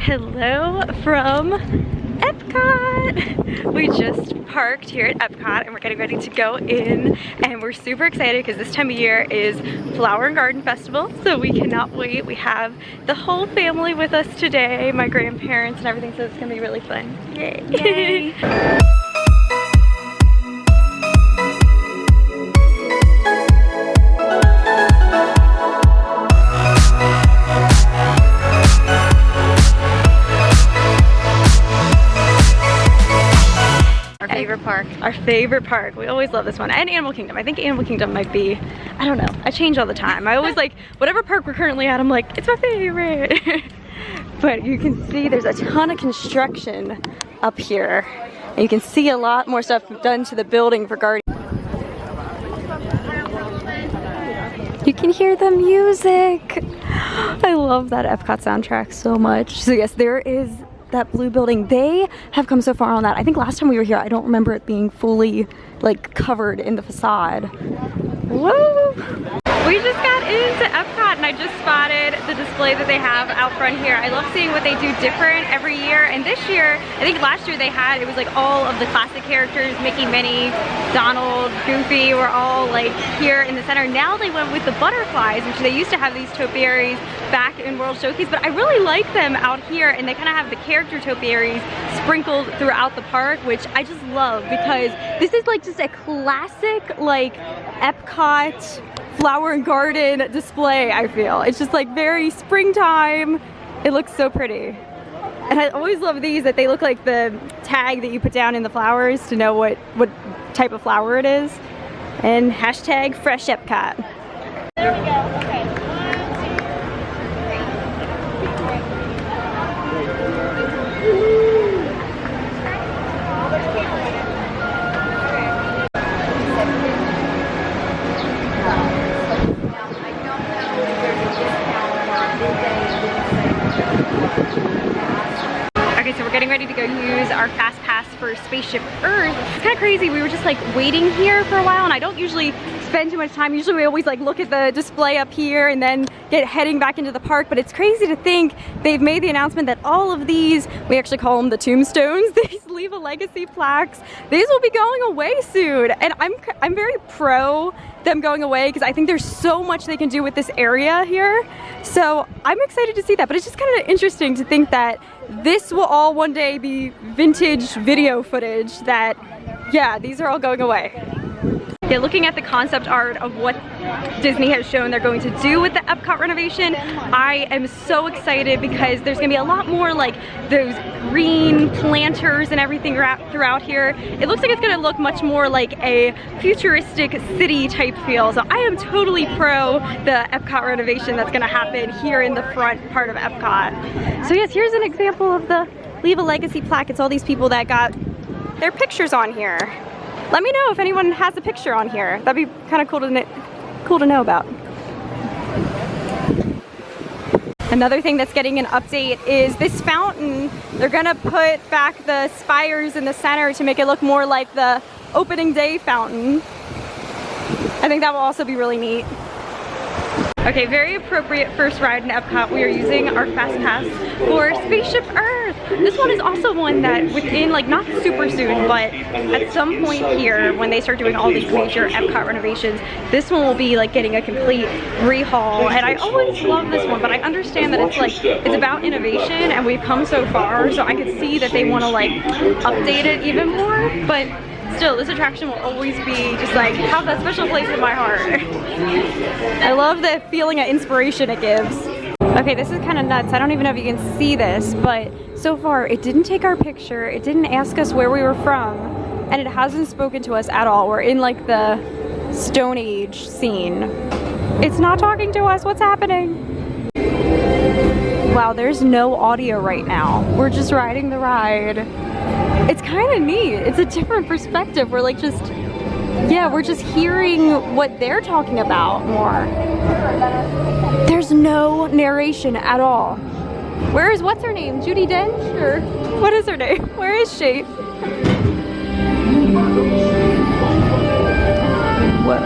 Hello from Epcot! We just parked here at Epcot and we're getting ready to go in, and we're super excited because this time of year is Flower and Garden Festival, so we cannot wait. We have the whole family with us today, my grandparents and everything, so it's gonna be really fun. Yay! Yay. Our favorite park. We always love this one. And Animal Kingdom. I think Animal Kingdom might be, I don't know, I change all the time. I always like, whatever park we're currently at, I'm like, it's my favorite. But you can see there's a ton of construction up here. And you can see a lot more stuff done to the building for Guardians. You can hear the music. I love that Epcot soundtrack so much. So yes, there is that blue building. They have come so far on that. I think last time we were here, I don't remember it being fully like covered in the facade. Whoa! We just got into Epcot and I just spotted the display that they have out front here. I love seeing what they do different every year, and this year, I think last year they had, it was like all of the classic characters, Mickey, Minnie, Donald, Goofy, were all like here in the center. Now they went with the butterflies, which they used to have these topiaries back in World Showcase, but I really like them out here, and they kind of have the character topiaries sprinkled throughout the park, which I just love because this is like just a classic like Epcot flower and garden display. I feel it's just like very springtime. It looks so pretty, and I always love these, that they look like the tag that you put down in the flowers to know what type of flower it is. And hashtag fresh Epcot. There we go. Okay. Okay, so we're getting ready to go use our fast pass for Spaceship Earth. It's kind of crazy. We were just like waiting here for a while, and I don't usually spend too much time. Usually we always like look at the display up here and then get heading back into the park, but it's crazy to think they've made the announcement that all of these, we actually call them the tombstones, these leave a legacy plaques, these will be going away soon. And I'm very pro them going away because I think there's so much they can do with this area here. So I'm excited to see that, but it's just kind of interesting to think that this will all one day be vintage video footage that, yeah, these are all going away. Yeah, looking at the concept art of what Disney has shown they're going to do with the Epcot renovation, I am so excited because there's gonna be a lot more like those green planters and everything throughout here. It looks like it's gonna look much more like a futuristic city type feel. So I am totally pro the Epcot renovation that's gonna happen here in the front part of Epcot. So yes, here's an example of the Leave a Legacy plaque. It's all these people that got their pictures on here. Let me know if anyone has a picture on here. That'd be kind of cool to know about. Another thing that's getting an update is this fountain. They're gonna put back the spires in the center to make it look more like the opening day fountain. I think that will also be really neat. Okay, very appropriate first ride in Epcot. We are using our fast pass for Spaceship Earth. This one is also one that within, like, not super soon, but at some point here when they start doing all these major Epcot renovations, this one will be like getting a complete rehaul. And I always love this one, but I understand that it's like, it's about innovation and we've come so far, so I could see that they want to like update it even more, but still, this attraction will always be just like, have that special place in my heart. I love the feeling of inspiration it gives. Okay, this is kind of nuts. I don't even know if you can see this, but so far it didn't take our picture, it didn't ask us where we were from, and it hasn't spoken to us at all. We're in like the Stone Age scene. It's not talking to us. What's happening? Wow, there's no audio right now. We're just riding the ride. It's kind of neat. It's a different perspective. We're like just, yeah, we're just hearing what they're talking about more. There's no narration at all. Where is, what's her name? Judi Dench? Or what is her name? Where is she? Whoa.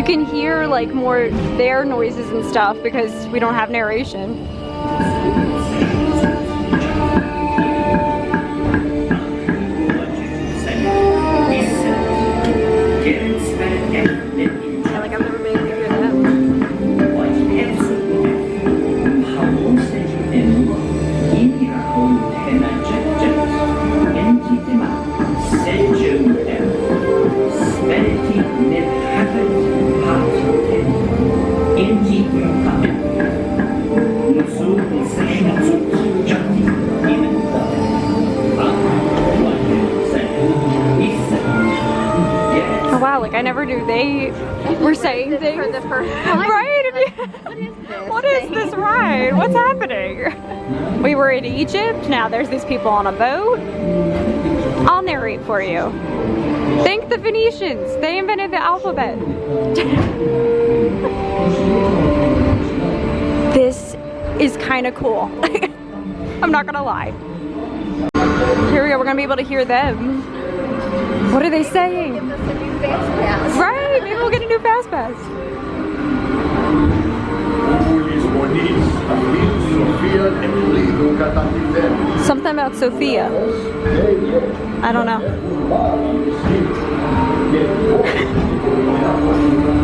can hear like more their noises and stuff because we don't have narration. Yeah, like I've never been able to hear them. Oh wow, like I never knew they were saying things. For the first time. Right? What is this ride? What's happening? We were in Egypt, now there's these people on a boat. I'll narrate for you. Thank the Phoenicians, they invented the alphabet. This is kind of cool. I'm not gonna lie. Here we go, we're gonna be able to hear them. What are they saying? Right, maybe we'll get a new fast pass. Something about Sophia. I don't know.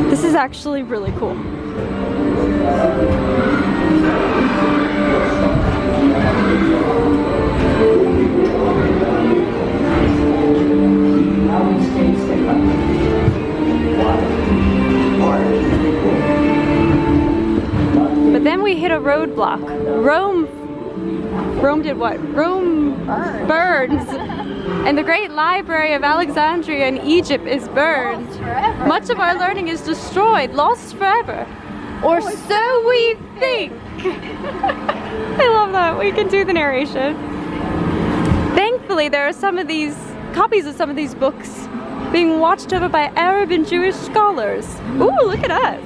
This is actually really cool. But then we hit a roadblock. Rome did what? Rome burns. And the great library of Alexandria in Egypt is burned. Much of our learning is destroyed, lost forever. Or so we think. I love that. We can do the narration. Thankfully, there are some of these copies of some of these books being watched over by Arab and Jewish scholars. Ooh, look at us.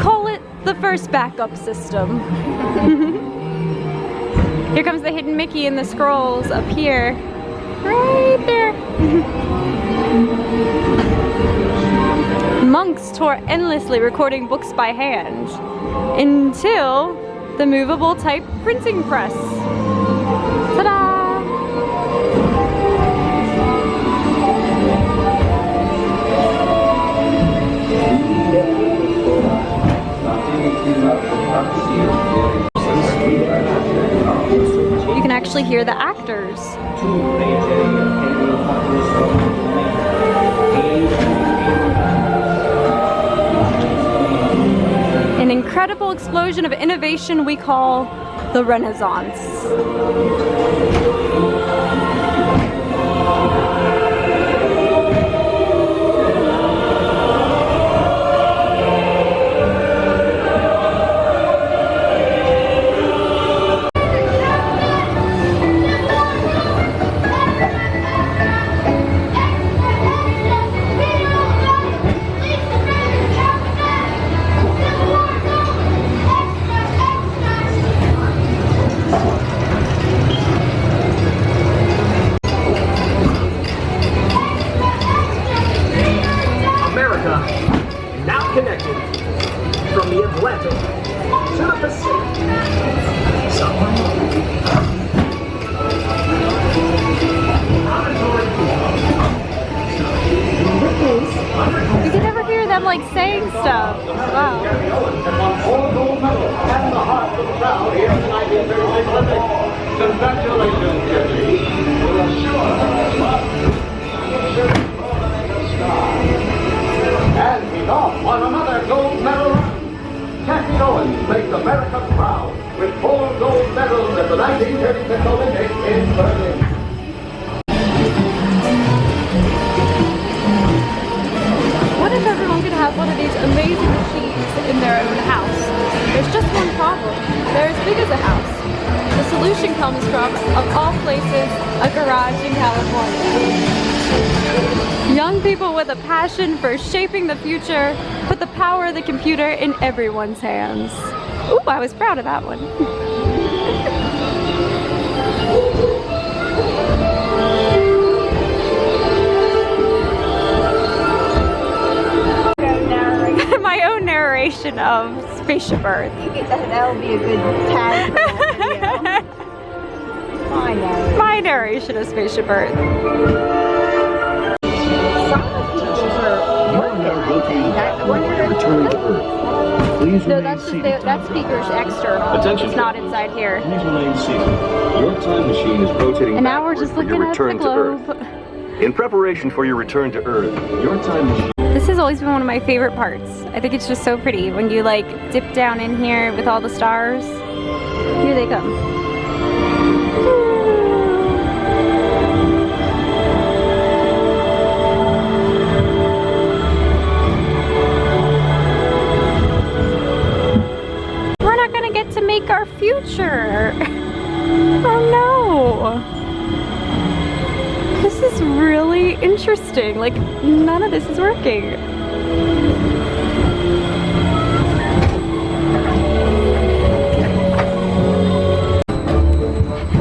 Call it the first backup system. Here comes the hidden Mickey in the scrolls up here. Right there. Monks tore endlessly recording books by hand until the movable type printing press. Ta-da! You can actually hear the actors. An incredible explosion of innovation we call the Renaissance. Like saying stuff. Wow. And he's off on another gold medal run. Kathy Owens makes America proud with 4 gold medals at the 1936 Olympics in Berlin. What if everyone could have one of these amazing machines in their own house? There's just one problem. They're as big as a house. The solution comes from, of all places, a garage in California. Young people with a passion for shaping the future put the power of the computer in everyone's hands. Ooh, I was proud of that one. of Spaceship Earth. That'll be a good tag. I know. My narration of Spaceship Earth. Return to Earth. Please No, remain that's just seated. that speaker's external. Attention. It's not inside here. Please remain seated. Your time machine is rotating And now we're backward just for your looking at the return to globe. Earth. In preparation for your return to Earth, your time machine. This has always been one of my favorite parts. I think it's just so pretty when you like dip down in here with all the stars. Here they come. We're not gonna get to make our future. Oh no. This is really interesting. Like, none of this is working.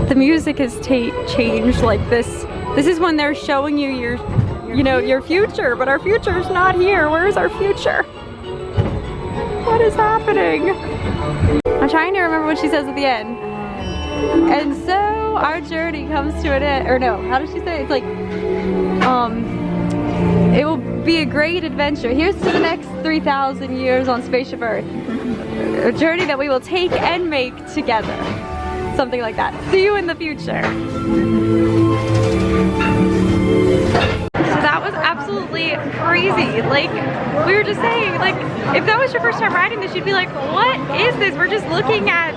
The music has changed like this. This is when they're showing you your future, but our future's not here. Where's our future? What is happening? I'm trying to remember what she says at the end. And so our journey comes to an end, or no, how does she say it? It's like, it will be a great adventure. Here's to the next 3,000 years on Spaceship Earth. A journey that we will take and make together. Something like that. See you in the future. So that was absolutely crazy. Like, we were just saying, like, if that was your first time riding this, you'd be like, what is this? We're just looking at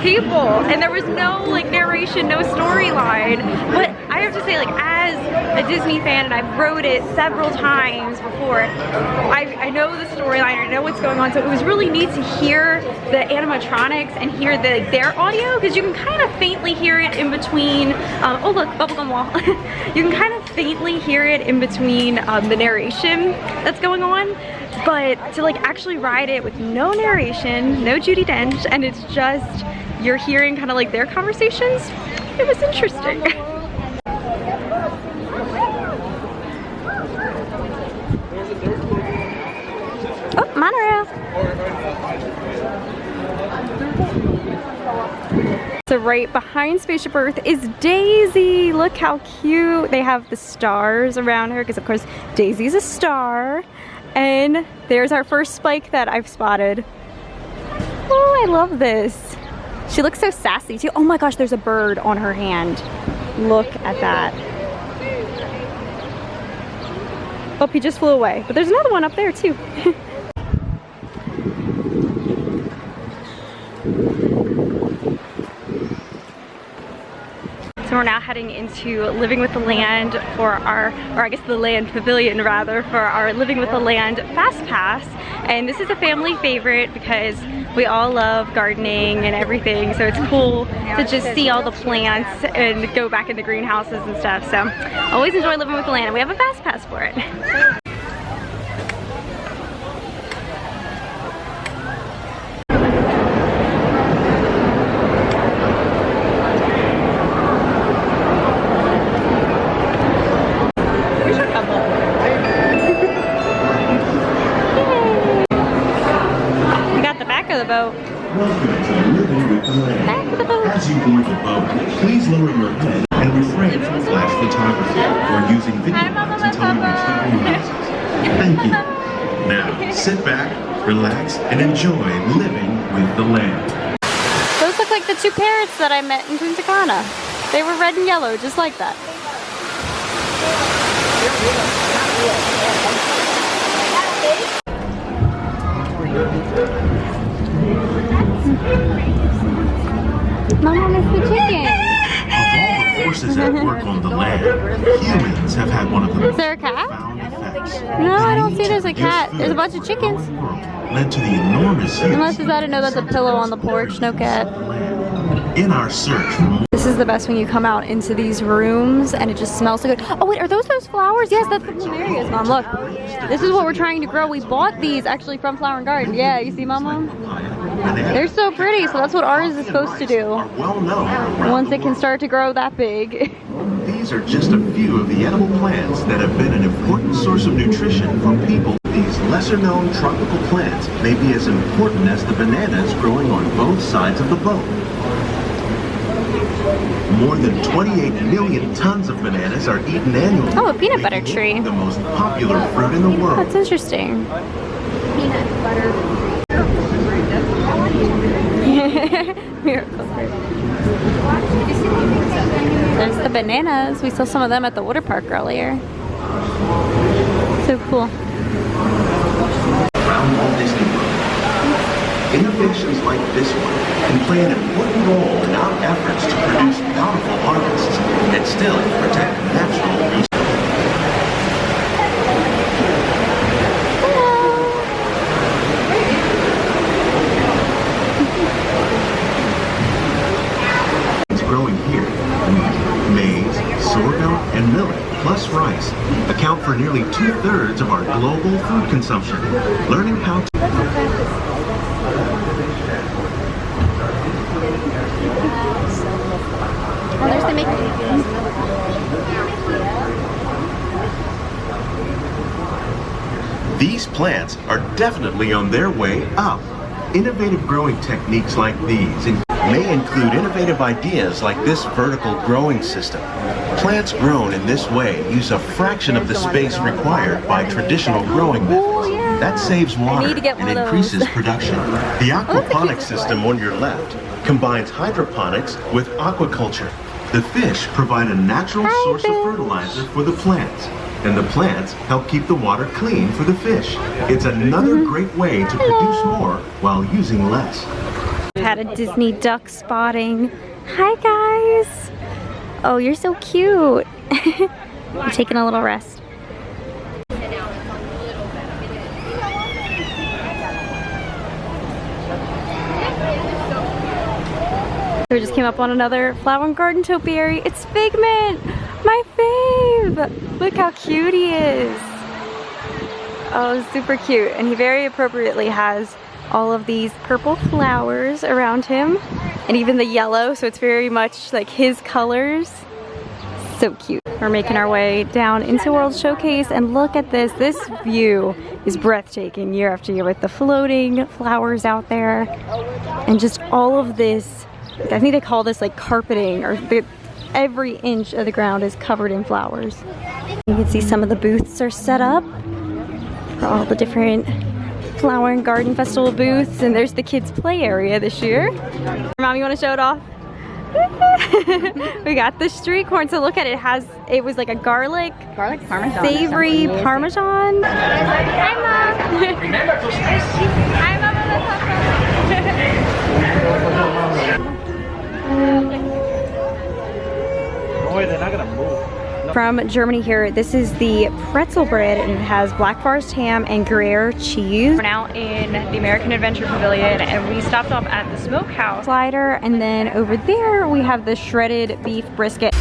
people, and there was no like narration, no storyline. But I have to say, like, as a Disney fan, and I've rode it several times before, I know the storyline, I know what's going on, so it was really neat to hear the animatronics and hear their audio, because you can kind of faintly hear it in between, oh look, bubblegum wall. You can kind of faintly hear it in between the narration that's going on, but to like actually ride it with no narration, no Judi Dench, and it's just, you're hearing kind of like their conversations, it was interesting. Oh, monorail. So right behind Spaceship Earth is Daisy. Look how cute. They have the stars around her because of course Daisy's a star. And there's our first Spike that I've spotted. Oh, I love this. She looks so sassy too. Oh my gosh, there's a bird on her hand. Look at that. Oh, he just flew away. But there's another one up there too. So we're now heading into Living with the Land for our, or I guess the Land Pavilion rather, for our Living with the Land Fast Pass. And this is a family favorite because we all love gardening and everything. So it's cool to just see all the plants and go back in the greenhouses and stuff. So I always enjoy Living with the Land, and we have a Fast Pass for it. The boat. Welcome to Living with the Land. Back to the boat. As you board the boat, please lower your head and refrain from flash photography or using video mods until we reach the greenhouses. Thank you. Now, sit back, relax, and enjoy Living with the Land. Those look like the two parrots that I met in Punta Cana. They were red and yellow, just like that. Mama missed the chicken. Of all the forces at work on the land, humans have had one of the most Is there a cat? profound effects. No, I don't see there's a cat. There's a bunch of chickens. Led to the enormous Unless is that a no, that's a pillow on the porch, no cat. In our search for more This is the best when you come out into these rooms and it just smells so good. Oh wait, are those flowers? Yes, that's the plumerias, Mom. Look, this is what we're trying to grow. We bought these actually from Flower and Garden. Yeah, you see, Mama? They're so pretty, so that's what ours is supposed to do. are well known around Once the it can world. start to grow that big. These are just a few of the edible plants that have been an important source of nutrition for people these lesser-known tropical plants may be as important as the bananas growing on both sides of the boat. More than 28 million tons of bananas are eaten annually. Oh, a peanut butter making it tree. the most popular fruit in the world. That's interesting. Peanut butter. Miracle fruit. There's the bananas. We saw some of them at the water park earlier. So cool. Around Walt Disney World, innovations like this one can play an important role in our efforts to produce powerful harvests and still protect natural resources. Growing here, wheat, maize, sorghum, and millet, plus rice, account for nearly 2/3 of our global food consumption. Learning how to Oh, there's the Mickey. These plants are definitely on their way up. Innovative growing techniques like these may include innovative ideas like this vertical growing system. Plants grown in this way use a fraction of the space required by traditional growing methods. That saves water need to get one and of increases those. production. The aquaponics system on your left combines hydroponics with aquaculture. The fish provide a natural source of fertilizer for the plants, and the plants help keep the water clean for the fish. It's another great way to produce more while using less. Had a Disney duck spotting. Hi guys. Oh, you're so cute. I'm taking a little rest. We just came up on another flower and garden topiary. It's Figment, my fave. Look how cute he is. Oh, super cute. And he very appropriately has all of these purple flowers around him and even the yellow, so it's very much like his colors. So cute. We're making our way down into World Showcase, and look at this. This view is breathtaking year after year with the floating flowers out there and just all of this. I think they call this like carpeting, or every inch of the ground is covered in flowers. You can see some of the booths are set up for all the different Flower and Garden Festival booths, and there's the kids play area this year. Mom, you want to show it off? We got the street corn, so look at it. It was like a garlic parmesan, savory parmesan. Hi Mom. Remember to stay Hi No way, they're not gonna move. From Germany here, this is the pretzel bread, and it has Black Forest ham and Gruyere cheese. We're now in the American Adventure Pavilion, and we stopped off at the Smokehouse slider, and then over there we have the shredded beef brisket.